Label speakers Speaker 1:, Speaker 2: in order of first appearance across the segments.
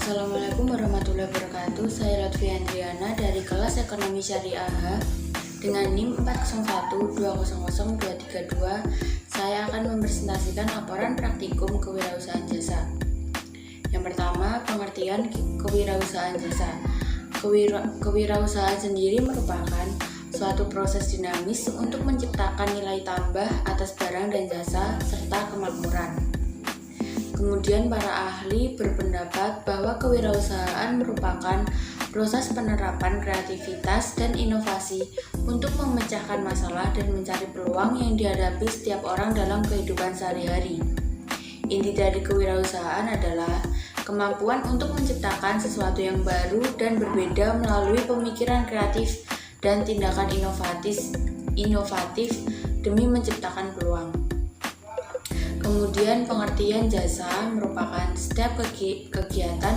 Speaker 1: Assalamualaikum warahmatullahi wabarakatuh. Saya Lutfi Andriana dari kelas Ekonomi Syariah dengan NIM 40120232. Saya akan mempresentasikan laporan praktikum kewirausahaan jasa. Yang pertama, pengertian kewirausahaan jasa. Kewirausahaan sendiri merupakan suatu proses dinamis untuk menciptakan nilai tambah atas barang dan jasa serta kemakmuran. Kemudian para ahli berpendapat bahwa kewirausahaan merupakan proses penerapan kreativitas dan inovasi untuk memecahkan masalah dan mencari peluang yang dihadapi setiap orang dalam kehidupan sehari-hari. Inti dari kewirausahaan adalah kemampuan untuk menciptakan sesuatu yang baru dan berbeda melalui pemikiran kreatif dan tindakan inovatif demi menciptakan peluang. Kemudian pengertian jasa merupakan setiap kegiatan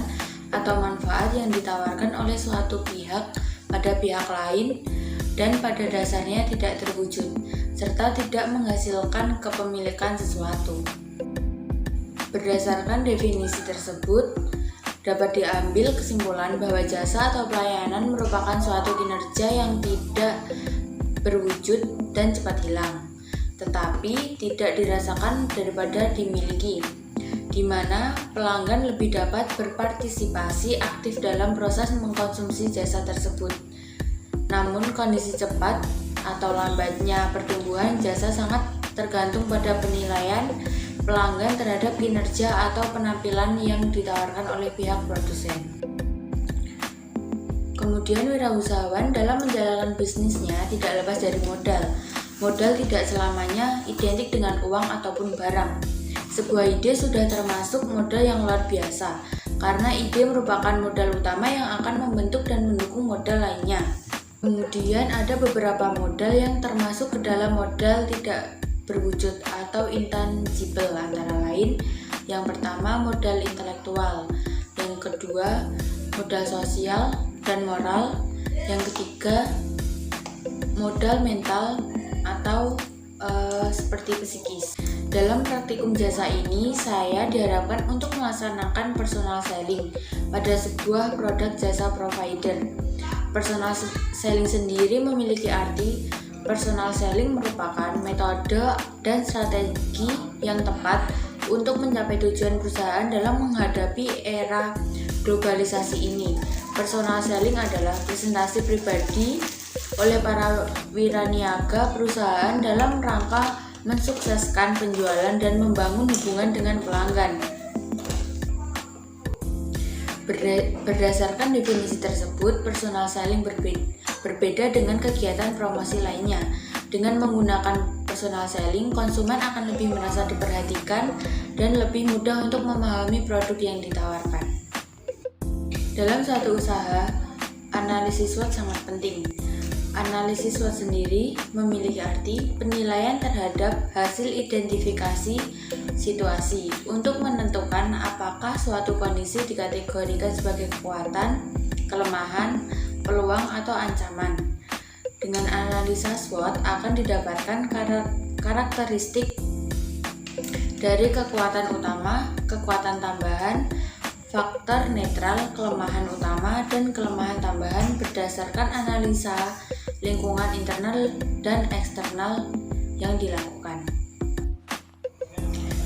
Speaker 1: atau manfaat yang ditawarkan oleh suatu pihak pada pihak lain dan pada dasarnya tidak terwujud, serta tidak menghasilkan kepemilikan sesuatu. Berdasarkan definisi tersebut, dapat diambil kesimpulan bahwa jasa atau pelayanan merupakan suatu kinerja yang tidak berwujud dan cepat hilang, tetapi tidak dirasakan daripada dimiliki, di mana pelanggan lebih dapat berpartisipasi aktif dalam proses mengkonsumsi jasa tersebut. Namun kondisi cepat atau lambatnya pertumbuhan jasa sangat tergantung pada penilaian pelanggan terhadap kinerja atau penampilan yang ditawarkan oleh pihak produsen. Kemudian wirausahawan dalam menjalankan bisnisnya tidak lepas dari modal. Modal tidak selamanya identik dengan uang ataupun barang. Sebuah ide sudah termasuk modal yang luar biasa, karena ide merupakan modal utama yang akan membentuk dan mendukung modal lainnya. Kemudian ada beberapa modal yang termasuk ke dalam modal tidak berwujud atau intangible, antara lain yang pertama modal intelektual, yang kedua modal sosial dan moral, yang ketiga modal mental atau seperti psikis. Dalam praktikum jasa ini, saya diharapkan untuk melaksanakan personal selling pada sebuah produk jasa provider. Personal selling sendiri memiliki arti. Personal selling merupakan metode dan strategi yang tepat untuk mencapai tujuan perusahaan dalam menghadapi era globalisasi ini. Personal selling adalah presentasi pribadi oleh para wiraniaga perusahaan dalam rangka mensukseskan penjualan dan membangun hubungan dengan pelanggan. Berdasarkan definisi tersebut, personal selling berbeda dengan kegiatan promosi lainnya. Dengan menggunakan personal selling, konsumen akan lebih merasa diperhatikan dan lebih mudah untuk memahami produk yang ditawarkan. Dalam suatu usaha, analisis SWOT sangat penting. Analisis SWOT sendiri memiliki arti penilaian terhadap hasil identifikasi situasi untuk menentukan apakah suatu kondisi dikategorikan sebagai kekuatan, kelemahan, peluang, atau ancaman. Dengan analisa SWOT akan didapatkan karakteristik dari kekuatan utama, kekuatan tambahan, faktor netral, kelemahan utama, dan kelemahan tambahan berdasarkan analisa lingkungan internal dan eksternal yang dilakukan.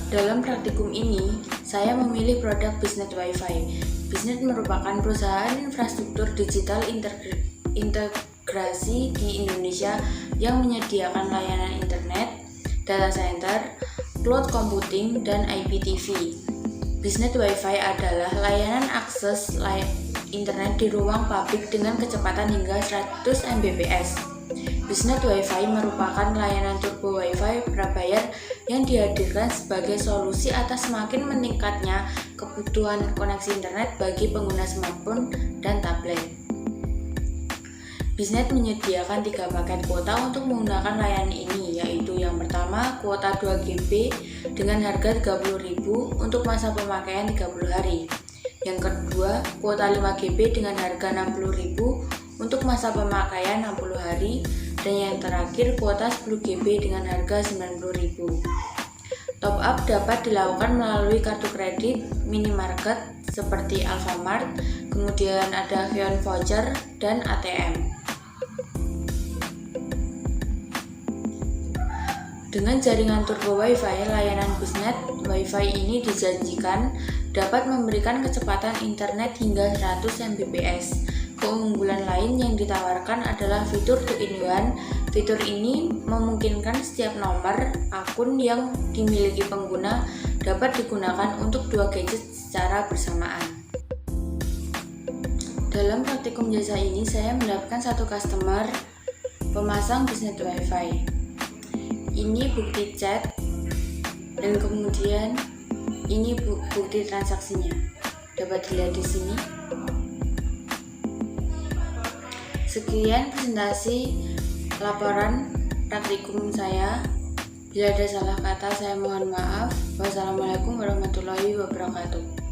Speaker 1: Dalam praktikum ini, saya memilih produk Biznet Wi-Fi. Biznet merupakan perusahaan infrastruktur digital integrasi di Indonesia yang menyediakan layanan internet, data center, cloud computing, dan IPTV. Biznet Wi-Fi adalah layanan akses internet di ruang publik dengan kecepatan hingga 100 Mbps. Biznet Wi-Fi merupakan layanan turbo Wi-Fi prabayar yang dihadirkan sebagai solusi atas semakin meningkatnya kebutuhan koneksi internet bagi pengguna smartphone dan tablet. Biznet menyediakan 3 paket kuota untuk menggunakan layanan ini, yaitu yang pertama kuota 2 GB dengan harga 30.000 untuk masa pemakaian 30 hari. Yang kedua, kuota 5 GB dengan harga 60.000 untuk masa pemakaian 60 hari. Dan yang terakhir, kuota 10 GB dengan harga 90.000. Top up dapat dilakukan melalui kartu kredit, minimarket, seperti Alfamart, kemudian ada Vion Voucher dan ATM. Dengan jaringan turbo WiFi, layanan BusNet WiFi ini dijanjikan dapat memberikan kecepatan internet hingga 100 Mbps. Keunggulan lain yang ditawarkan adalah fitur 2-in-1. Fitur ini memungkinkan setiap nomor akun yang dimiliki pengguna dapat digunakan untuk 2 gadget secara bersamaan. Dalam praktikum jasa ini, saya mendapatkan satu customer pemasang BusNet WiFi. Ini bukti chat dan kemudian ini bukti transaksinya. Dapat dilihat di sini. Sekian presentasi laporan praktikum saya. Bila ada salah kata saya mohon maaf. Wassalamualaikum warahmatullahi wabarakatuh.